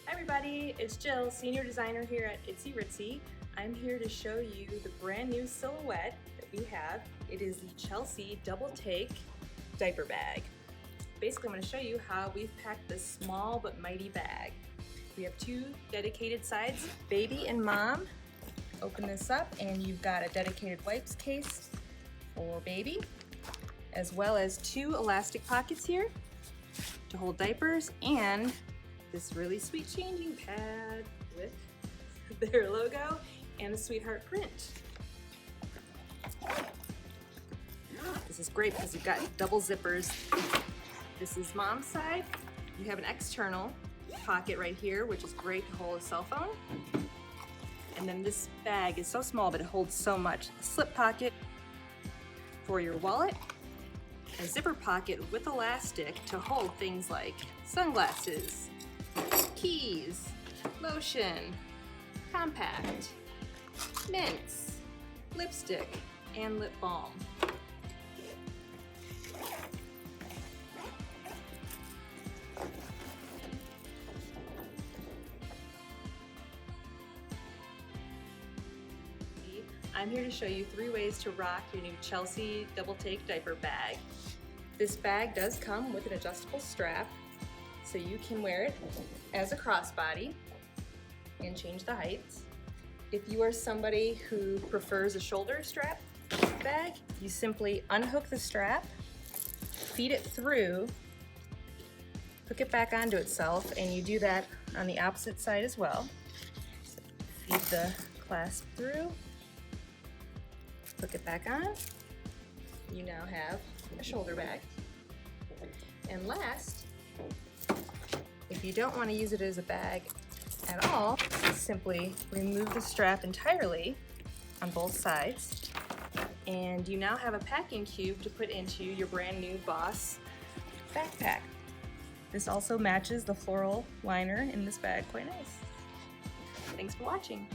Hi everybody, it's Jill, senior designer here at Itzy Ritzy. I'm here to show you the brand new silhouette that we have. It is the Chelsea Double Take Diaper Bag. Basically, I'm going to show you how we've packed this small but mighty bag. We have two dedicated sides, baby and mom. Open this up and you've got a dedicated wipes case for baby, as well as two elastic pockets here to hold diapers, and this really sweet changing pad with their logo and a sweetheart print. This is great because you've got double zippers. This is mom's side. You have an external pocket right here, which is great to hold a cell phone. And then this bag is so small, but it holds so much. A slip pocket for your wallet, a zipper pocket with elastic to hold things like sunglasses, keys, lotion, compact, mints, lipstick, and lip balm. I'm here to show you 3 ways to rock your new Chelsea Double Take Diaper Bag. This bag does come with an adjustable strap, so you can wear it as a crossbody and change the heights. If you are somebody who prefers a shoulder strap bag, you simply unhook the strap, feed it through, hook it back onto itself, and you do that on the opposite side as well. So feed the clasp through, hook it back on. You now have a shoulder bag. And last, if you don't want to use it as a bag at all, simply remove the strap entirely on both sides, and you now have a packing cube to put into your brand new Boss backpack. This also matches the floral liner in this bag quite nice. Thanks for watching.